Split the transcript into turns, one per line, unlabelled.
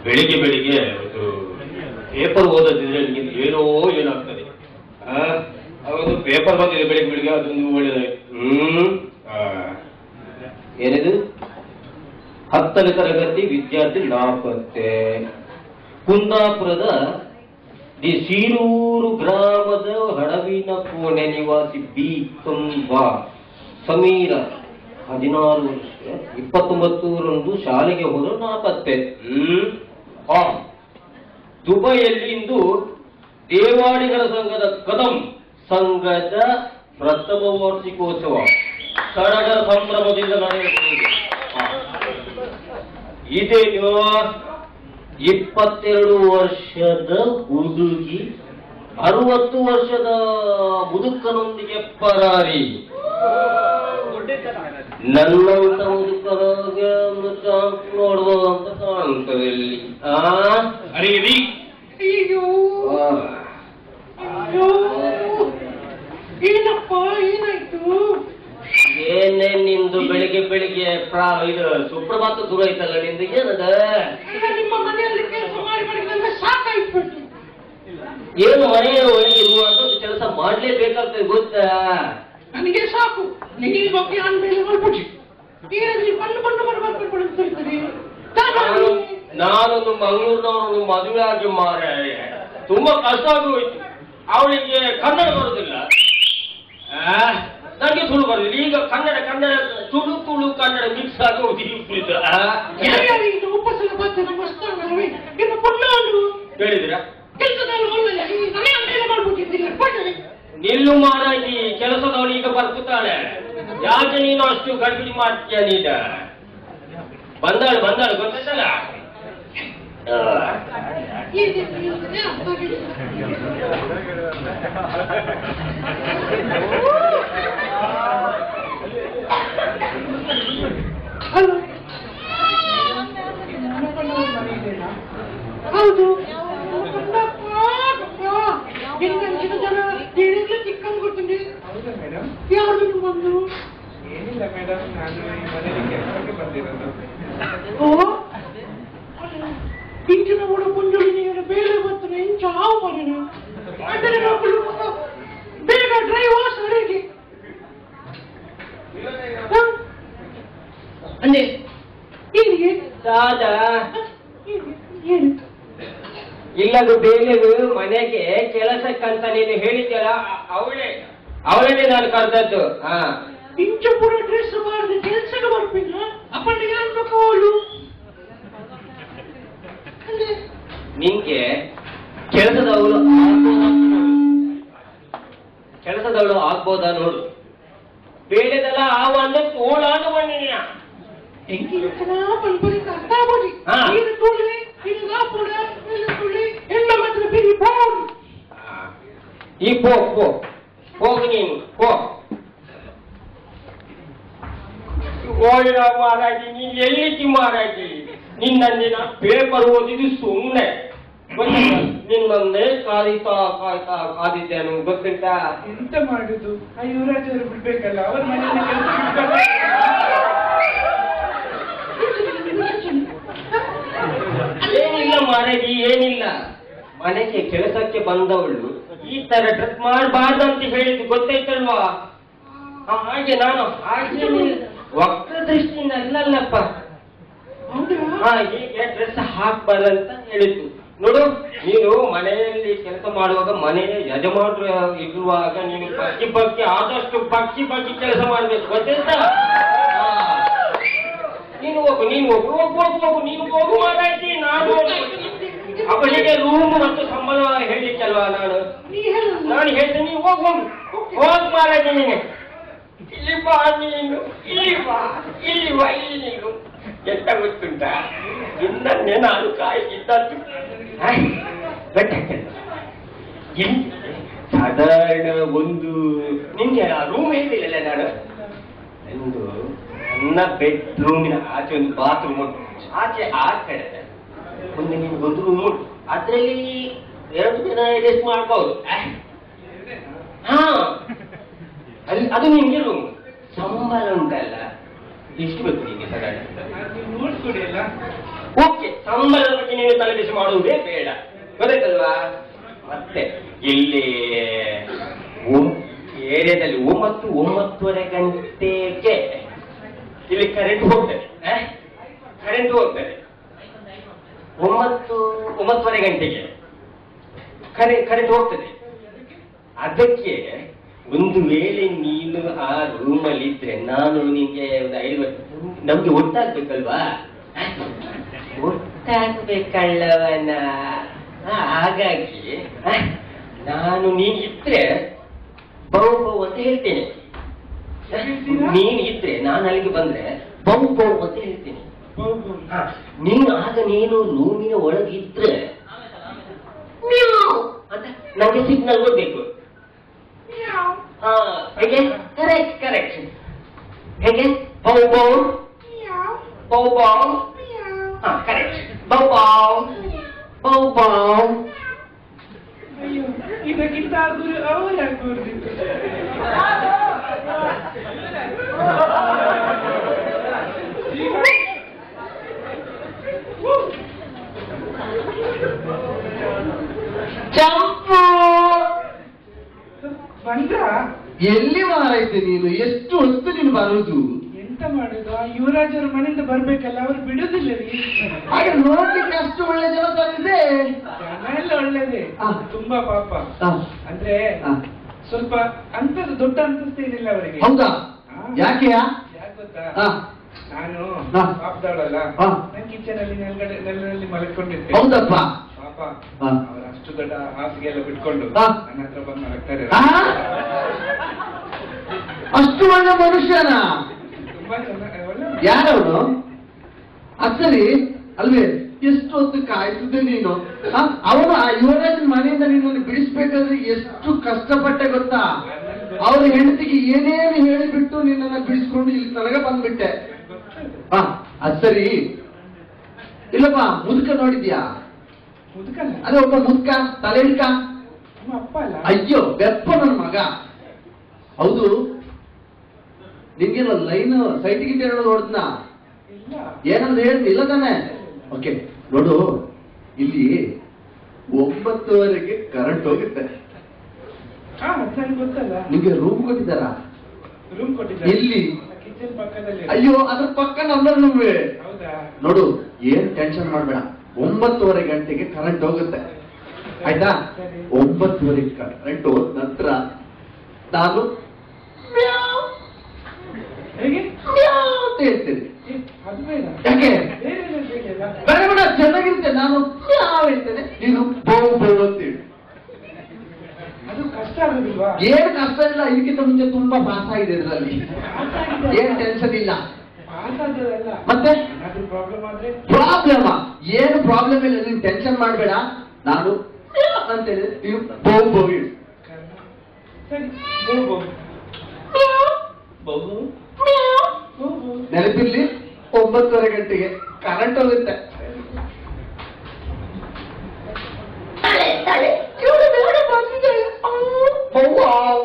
ಬೆಳಿಗ್ಗೆ ಬೆಳಿಗ್ಗೆ ಪೇಪರ್ ಓದೋದಿದ್ರೆ ನಿಮಗೆ ಏನೋ ಏನಾಗ್ತದೆ. ಅವತ್ತು ಪೇಪರ್ ಬಂದಿದೆ ಬೆಳಿಗ್ಗೆ ಬೆಳಿಗ್ಗೆ, ಅದೊಂದು ಒಳ್ಳೆಯದಾಯ್ತು. ಏನಿದು 10ನೇ ತರಗತಿ ವಿದ್ಯಾರ್ಥಿ ನಾಪತ್ತೆ. ಕುಂದಾಪುರದ ದಿ ಸೀರೂರು ಗ್ರಾಮದ ಹಡವಿನ ಕೋಣೆ ನಿವಾಸಿ ಬಿ ತುಂಬಾ ಸಮೀರ 16 ವರ್ಷ 29ರಂದು ಶಾಲೆಗೆ ಹೋದರು ನಾಪತ್ತೆ. ದುಬೈಯಲ್ಲಿ ಇಂದು ದೇವಾಡಿಗರ ಸಂಘದ ಕದಂ ಸಂಘದ ಪ್ರಥಮ ವಾರ್ಷಿಕೋತ್ಸವ ಸಡಗರ ಸಂಭ್ರಮದಿಂದ ನಡೆಯುತ್ತಿದೆ. ಇದೇನು 22 ವರ್ಷದ ಹುಡುಗಿ 60 ವರ್ಷದ ಮುದುಕನೊಂದಿಗೆ ಪರಾರಿ. ನನ್ನಂತ ಮುದುಕರಾಗ ನೋಡುವ ಅಂತ ಕಾಣ್ತದೆ ಇಲ್ಲಿ.
ಏನಪ್ಪ ಏನಾಯ್ತು?
ಏನೇ ನಿಂದು ಬೆಳಿಗ್ಗೆ ಬೆಳಿಗ್ಗೆ ಇದು ಸುಪ್ರಭಾತ ಶುರು ಆಯ್ತಲ್ಲ ನಿಂದು. ಏನದ
ನಿಮ್ಮ ಮನೆಯಲ್ಲಿ ಕೆಲಸ ಮಾಡಿ ನನಗೆ ಸಾಕಾಯ್ತು.
ಏನು ಮನೆಯ ಇರುವಂತ ಕೆಲಸ ಮಾಡ್ಲೇಬೇಕಾಗ್ತದೆ ಗೊತ್ತಾ?
ನನಗೆ ಸಾಕು. ನಿಮಗೆ ಬಗ್ಗೆ ಆನ್ಮೇಲೆ ಮಾಡ್ಬಿಡಿ. ಬಣ್ಣ ಬಣ್ಣ ಬರ್ಕೊಳ್ತಿರ್ತಾರೆ.
ನಾನೊಂದು ಮಂಗಳೂರಿನವರನ್ನು ಮದುವೆ ಆಗಿ ಮಾರೆ ತುಂಬಾ ಕಷ್ಟ ಆಗಿ ಹೋಯ್ತು. ಅವಳಿಗೆ ಕನ್ನಡ ಬರುದಿಲ್ಲ, ನನಗೆ ತುಳು ಬರುದಿಲ್ಲ. ಈಗ ಕನ್ನಡ ತುಳು ತುಳು ಕನ್ನಡ ಮಿಕ್ಸ್ ಆಗಿ ಹೇಳಿದಿರಾ? ನಿಲ್ಲು ಮಾರಾಗಿ, ಕೆಲಸದವಳು ಈಗ ಬರ್ತಾಳೆ. ಯಾಕೆ ನೀನು ಅಷ್ಟು ಗಡಿಬಿಡಿ ಮಾಡ್ತೀಯ? ನೀಗ ಬಂದಾಳು ಗೊತ್ತಾಯ್ತಲ್ಲ.
ಹೌದು, ಚಿಕ್ಕನ್ ಕೊಡ್ತೀನಿ. ಯಾರು ಬಂದು?
ಏನಿಲ್ಲ ಮೇಡಮ್, ನಾನು ಈ ಮನೆಯಲ್ಲಿ ಕೆಲಸಕ್ಕೆ ಬಂದಿರೋದು.
ಇಂಚಿನ ಕೂಡ ಮುಂಜಾನೆ ಬೇರೆ ಬರ್ತಾರೆ. ಇಂಚ ಹಾವು ಮನೆ ಬೇಗ ಡ್ರೈವರ್ ಸರಿಗೆ ಹೀಗೆ
ದಾದಾ
ಏನು
ಇಲ್ಲದು ಬೇಲೆದು ಮನೆಗೆ ಕೆಲಸಕ್ಕಂತ ನೀನು ಹೇಳಿದ್ಯಲ್ಲ, ಅವಳೇ ನಾನು ಕರೆದದ್ದು.
ಇಂಚ ಪೂರ ಡ್ರೆಸ್ ಮಾಡಿದ ಕೆಲಸಕ್ಕೆ ಬರ್ಪಿಲ್ಲ. ಅಪ್ಪನಿಗೆ ಅನ್ಬೇಕು ಅವಳು.
ನಿನ್ಗೆ ಕೆಲಸದವಳು ಆಗ್ಬೋದಾ ನೋಡು. ಬೇಳೆದಲ್ಲ ಆವ ಅಂದ್ರೆ ತೋಳಾನು ಬಣ್ಣಿನ ಈ ಹೋಗು ನೀನು ಓಡಿನ ಮಾರಾಗಿ. ನೀನು ಎಲ್ಲಿದ್ದಿ ಮಾರಾಗಿ? ನಿನ್ನಿನ ಪೇಪರ್ ಓದಿದ್ದು ಸುಮ್ಮನೆ ನಿನ್ನೊಂದೇ ಕಾದಿದ್ದೇನು ಗೊತ್ತಿಲ್ತಾ?
ಎಂತ ಮಾಡುದು? ಯುವರಾಜ್ ಅವರು ಬಿಡ್ಬೇಕಲ್ಲ, ಅವ್ರ ಮನೆಯಲ್ಲಿ ಕೆಲಸ
ಏನಿಲ್ಲ ಮಾರಾಗಿ, ಏನಿಲ್ಲ. ಮನೆಗೆ ಕೆಲಸಕ್ಕೆ ಬಂದವಳು ಈ ತರ ಡ್ರೆಸ್ ಮಾಡಬಾರ್ದಂತ ಹೇಳಿದ್ದು ಗೊತ್ತೈತಲ್ವಾ? ಹಾಗೆ ನಾನು ವಕ್ರ ದೃಷ್ಟಿಯಿಂದ ಅಲ್ಲಲ್ಲಪ್ಪ, ಹೀಗೆ ಡ್ರೆಸ್ ಹಾಕ್ಬಾರ್ದಂತ ಹೇಳಿದ್ದು. ನೋಡು, ನೀನು ಮನೆಯಲ್ಲಿ ಕೆಲಸ ಮಾಡುವಾಗ ಮನೆಯ ಯಜಮಾನರು ಇರುವಾಗ ನೀನು ಬಗ್ಗಿ ಆದಷ್ಟು ಬಗ್ಗಿ ಕೆಲಸ ಮಾಡ್ಬೇಕು, ಗೊತ್ತಾಯ್ತಾ? ನೀನು ಹೋಗು ನೀನು ಹೋಗು ಮಾತಾಡ್ತಿ. ನಾನು ಅವಳಿಗೆ ರೂಮ್ ಮತ್ತು ಸಂಬಳ ಹೇಳಿಕ್ಕಲ್ವಾ ನಾನು ಹೇಳ್ತೀನಿ. ನೀವು ಹೋಗು ಮಾರಾಯ್ತಿ. ನೀನು ಇಲ್ಲಿ ಬಾ, ನೀನು ಇಲ್ಲಿ ನೀನು ಎಂತ ಗೊತ್ತುಂಟ, ಇನ್ನನ್ನೇ ನಾನು ಕಾಯ್ದಿದ್ದದ್ದು. ಸಾಧಾರಣ ಒಂದು ನಿಮ್ಗೆ ರೂಮ್ ಹೇಳಿಲ್ಲ ನಾನು. ನನ್ನ ಬೆಡ್ರೂಮಿನ ಆಚೆ ಒಂದು ಬಾತ್ರೂಮ್ ಉಂಟು, ಆಚೆ ಆ ಕಡೆ ಒಂದು ನಿಮ್ಗೊಂದು ರೂಮ್ ಉಂಟು. ಅದ್ರಲ್ಲಿ 2 ಜನ ಅಡ್ಜಸ್ಟ್ ಮಾಡ್ಬೋದು. ಅದು ನಿಮ್ಗೆ ರೂಮ್. ಸಂಬಳ ಉಂಟಲ್ಲ, ಎಷ್ಟು ಬೇಕು ನಿಮಗೆ
ನೀವು ನೋಡ್ಕೊಡಿ ಅಲ್ಲ.
ಓಕೆ, ಸಂಬಳದ ಬಗ್ಗೆ ನೀನು ತಲೆಬಿಸಿ ಮಾಡುವುದೇ ಬೇಡ, ಗೊತ್ತಾಯ್ತಲ್ವಾ? ಮತ್ತೆ ಇಲ್ಲಿ ಏರಿಯಾದಲ್ಲಿ 9-9:30 ಗಂಟೆಗೆ ಇಲ್ಲಿ ಕರೆಂಟ್ ಹೋಗ್ತದೆ. ಕರೆಂಟ್ ಹೋಗ್ತದೆ 9-9:30 ಗಂಟೆಗೆ ಕರೆಂಟ್ ಹೋಗ್ತದೆ. ಅದಕ್ಕೆ ಒಂದು ವೇಳೆ ನೀನು ಆ ರೂಮಲ್ಲಿ ಇದ್ರೆ ನಾನು ನಿನ್ಗೆ ಒಂದು 5 ವರ್ಷ ನಮ್ಗೆ ಒಟ್ಟಾಗ್ಬೇಕಲ್ವಾ? ಒಟ್ಟಾಗ್ಬೇಕಲ್ಲವನ. ಹಾಗಾಗಿ ನಾನು ನೀನ್ ಇದ್ರೆ ಬೌ ಅಂತ ಹೇಳ್ತೇನೆ. ನೀನ್ ಇದ್ರೆ ನಾನು ಅಲ್ಲಿಗೆ ಬಂದ್ರೆ ಬೌ ಅಂತ ಹೇಳ್ತೀನಿ. ನೀನು ರೂಮಿನ ಒಳಗಿದ್ರೆ ಅಂತ ನಂಗೆ ಸಿಗ್ನಲ್ ಕೊಡ್ಬೇಕು. ಹೇಗೆ? Correct correct. ಹೇಗೆ? ಬೌ ಬೌ ಬೌ ಬೌ. ಕರೆಕ್ಟ್. ಬೌ ಬೌ ಬೌ ಬೌ.
ಅಯ್ಯೋ, ಇದಕ್ಕಿಂತ ಗುರು ಅವ್ರು ಹಾಕೋರ್ದಿತ್ತು.
ಚಂಪು
ಬಂದ್ರ?
ಎಲ್ಲಿ ಮಾರೈತೆ ನೀನು? ಎಷ್ಟು ಹೊತ್ತು ನೀನು ಬರುವುದು?
ಎಂತ ಮಾಡುದು? ಆ ಯುವರಾಜ್ ಅವ್ರ ಮನೆಯಿಂದ ಬರ್ಬೇಕಲ್ಲ, ಅವ್ರು ಬಿಡುದಿಲ್ಲ ರೀ.
ಹಾಗೆ ನೋಡ್ಲಿಕ್ಕೆ ಅಷ್ಟು ಒಳ್ಳೆ ಜನ ತಂದಿದೆ.
ಜನ ಎಲ್ಲ ಒಳ್ಳೇದೇ,
ಆ.
ತುಂಬಾ ಪಾಪ.
ಆ.
ಅಂದ್ರೆ
ಆ.
ಸ್ವಲ್ಪ ಅಂತದ್ದು ದೊಡ್ಡ ಅಂತಸ್ತೇನಿಲ್ಲ ಅವರಿಗೆ.
ಹೌದಾ? ಯಾಕೆ?
ಯಾಕೆ ಗೊತ್ತಾ?
ಆ.
ನಾನು
ಆ.
ಪಾಪದವಳಲ್ಲ,
ಆ.
ನಾನು ಕಿಚನ್ ಅಲ್ಲಿ ನೆಲದಲ್ಲಿ ಮಲ್ಕೊಂಡಿರ್ತೇನೆ.
ಹೌದಪ್ಪ.
ಪಾಪ
ಆ.
ಅವ್ರು ಅಷ್ಟು ದೊಡ್ಡ ಹಾಸಿಗೆ ಎಲ್ಲ ಬಿಟ್ಕೊಂಡು
ಆ.
ನನ್ನ ಹತ್ರ ಬಂದು ಮಲಗ್ತಾರೆ.
ಆ? ಅಷ್ಟು ಒಳ್ಳೆ ಮನುಷ್ಯನ?
ತುಂಬಾ ಚೆನ್ನಾಗಿ ಒಳ್ಳೆ.
ಯಾರವನು? ಸರಿ ಅಲ್ವೇ? ಎಷ್ಟು ಹೊತ್ತು ಕಾಯ್ತಿದ್ದೆ ನೀನು? ಅವನು ಆ ಯುವರಾಜನ ಮನೆಯಿಂದ ನಿನ್ನನ್ನು ಬಿಡಿಸ್ಬೇಕಾದ್ರೆ ಎಷ್ಟು ಕಷ್ಟಪಟ್ಟೆ ಗೊತ್ತಾ? ಅವ್ರ ಹೆಂಡತಿಗೆ ಏನೇನು ಹೇಳಿಬಿಟ್ಟು ನಿನ್ನನ್ನು ಬಿಡಿಸ್ಕೊಂಡು ಇಲ್ಲಿ ತನಕ ಬಂದ್ಬಿಟ್ಟೆ. ಅದ್ ಸರಿ. ಇಲ್ಲಪ್ಪ, ಮುದುಕ ನೋಡಿದ್ಯಾ?
ಮುದುಕಲ್ಲ,
ಅದೇ ಒಬ್ಬ ಮುದುಕ, ತಲೆ ಹಿಡ್ಕ.
ನಮ್ಮ ಅಪ್ಪ ಅಲ್ಲ.
ಅಯ್ಯೋ ಬೆಪ್ಪ ನನ್ನ ಮಗ. ಹೌದು, ನಿನ್ಗೆಲ್ಲ ಲೈನ್ ಸೈಟಿಗೆ ಹೇಳೋದು ನೋಡಿದ್ನ?
ಇಲ್ಲ.
ಏನಂದ್ರೆ ಹೇಳ್ತಿಲ್ಲ ತಾನೆ? ಓಕೆ, ನೋಡು, ಇಲ್ಲಿ 9:30ಗೆ ಕರೆಂಟ್ ಹೋಗುತ್ತೆ.
ಹಾ, ಅದು ನನಗೆ ಗೊತ್ತಲ್ಲ.
ನಿಮ್ಗೆ ರೂಮ್ ಕೊಟ್ಟಿದ್ದಾರಾ?
ರೂಮ್ ಕೊಟ್ಟಿದ್ದಾರೆ.
ಎಲ್ಲಿ?
ಕಿಚನ್ ಪಕ್ಕದಲ್ಲಿ.
ಅಯ್ಯೋ, ಅದ್ರ ಪಕ್ಕ ನಮ್ಮ ರೂಮೇ.
ಹೌದಾ?
ನೋಡು, ಏನ್ ಟೆನ್ಷನ್ ಮಾಡ್ಬೇಡ. 9:30 ಗಂಟೆಗೆ ಕರೆಂಟ್ ಹೋಗುತ್ತೆ, ಆಯ್ತಾ? 9:30 ಕರೆಂಟ್ ಹೋದ ನಂತರ ನಾನು
ಹೇಗೆ
ಅಂತ ಹೇಳ್ತೇನೆ.
ಅದು ಬೇಡ.
ಯಾಕೆ?
ಬೇರೆ ಬೇಡ.
ಬೇಡ ಬೇಡ, ಚೆನ್ನಾಗಿರುತ್ತೆ. ನಾನು ಹೇಳ್ತೇನೆ, ನೀನು ಬೌ ಬೌ ಅಂತೇಳಿ.
ಅದು ಕಷ್ಟ ಆಗುದಿಲ್ವಾ?
ಏನ್ ಕಷ್ಟ ಇಲ್ಲ, ಇದಕ್ಕಿಂತ ಮುಂಚೆ ತುಂಬಾ ಪಾಸ್ ಆಗಿದೆ ಇದರಲ್ಲಿ. ಏನ್ ಟೆನ್ಷನ್ ಇಲ್ಲ.
ಪಾಸ್ ಆದದಲ್ಲ,
ಮತ್ತೆ
ಅದು ಪ್ರಾಬ್ಲಮ್ ಆದ್ರೆ?
ಪ್ರಾಬ್ಲಮ್ ಏನು? ಪ್ರಾಬ್ಲಮ್ ಇಲ್ಲ, ನೀನು ಟೆನ್ಷನ್ ಮಾಡಬೇಡ. ನಾನು ಅಂತ ಹೇಳಿದ್ರೆ ನೀವು ಬೌ ಬೌ ಹೇಳಿ.
ಸರಿ, ಬೌ ಬೌ ಬೌ ಬೌ.
ನೆನಪಿರ್ಲಿ, 9:30 ಗಂಟೆಗೆ ಕರೆಂಟ್ ಹೋಗುತ್ತೆ. ಬೌ ಬೌ.